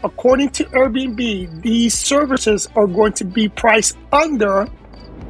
according to Airbnb, these services are going to be priced under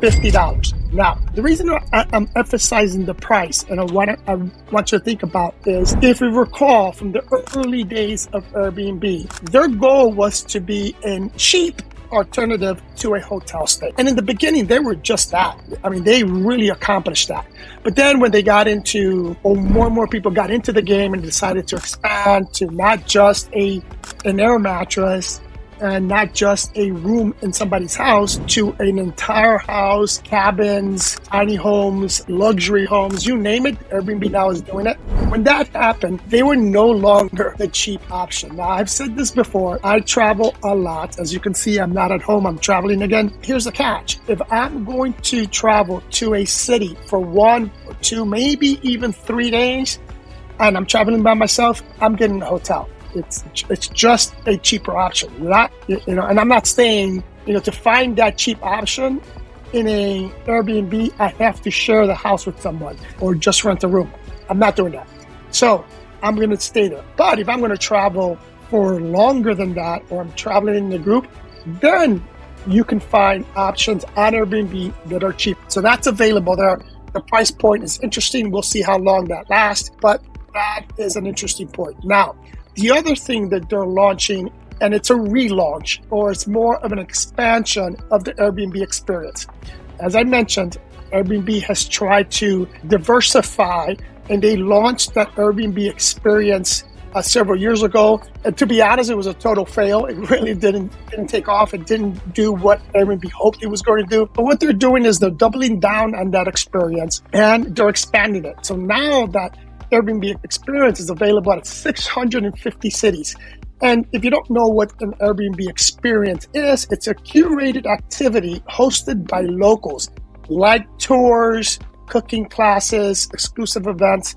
$50. Now, the reason I'm emphasizing the price and what I want you to think about is, if you recall from the early days of Airbnb, their goal was to be a cheap alternative to a hotel stay. And in the beginning, they were just that. I mean, they really accomplished that. But then when they got into, or more and more people got into the game and decided to expand to not just an air mattress and not just a room in somebody's house, to an entire house, cabins, tiny homes, luxury homes, you name it, Airbnb now is doing it. When that happened, they were no longer the cheap option. Now, I've said this before, I travel a lot. As you can see, I'm not at home, I'm traveling again. Here's the catch. If I'm going to travel to a city for 1 or 2, maybe even 3 days, and I'm traveling by myself, I'm getting a hotel. It's just a cheaper option. And I'm not saying, to find that cheap option in a Airbnb, I have to share the house with someone or just rent a room. I'm not doing that. So I'm going to stay there. But if I'm going to travel for longer than that, or I'm traveling in a group, then you can find options on Airbnb that are cheap. So that's available there. The price point is interesting. We'll see how long that lasts, but that is an interesting point. Now, the other thing that they're launching, and it's a relaunch, or it's more of an expansion of the Airbnb experience. As I mentioned, Airbnb has tried to diversify, and they launched that Airbnb experience several years ago. And to be honest, it was a total fail. It really didn't take off. It didn't do what Airbnb hoped it was going to do. But what they're doing is they're doubling down on that experience, and they're expanding it. So now that Airbnb experience is available at 650 cities. And if you don't know what an Airbnb experience is, it's a curated activity hosted by locals, like tours, cooking classes, exclusive events.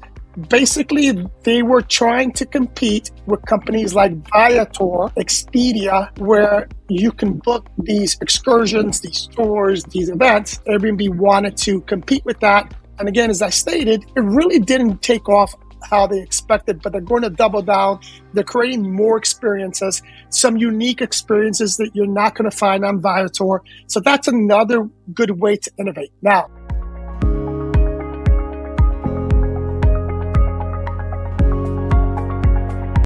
Basically, they were trying to compete with companies like Viator, Expedia, where you can book these excursions, these tours, these events. Airbnb wanted to compete with that. And again, as I stated, it really didn't take off how they expected, but they're going to double down. They're creating more experiences, some unique experiences that you're not going to find on Viator. So that's another good way to innovate. Now,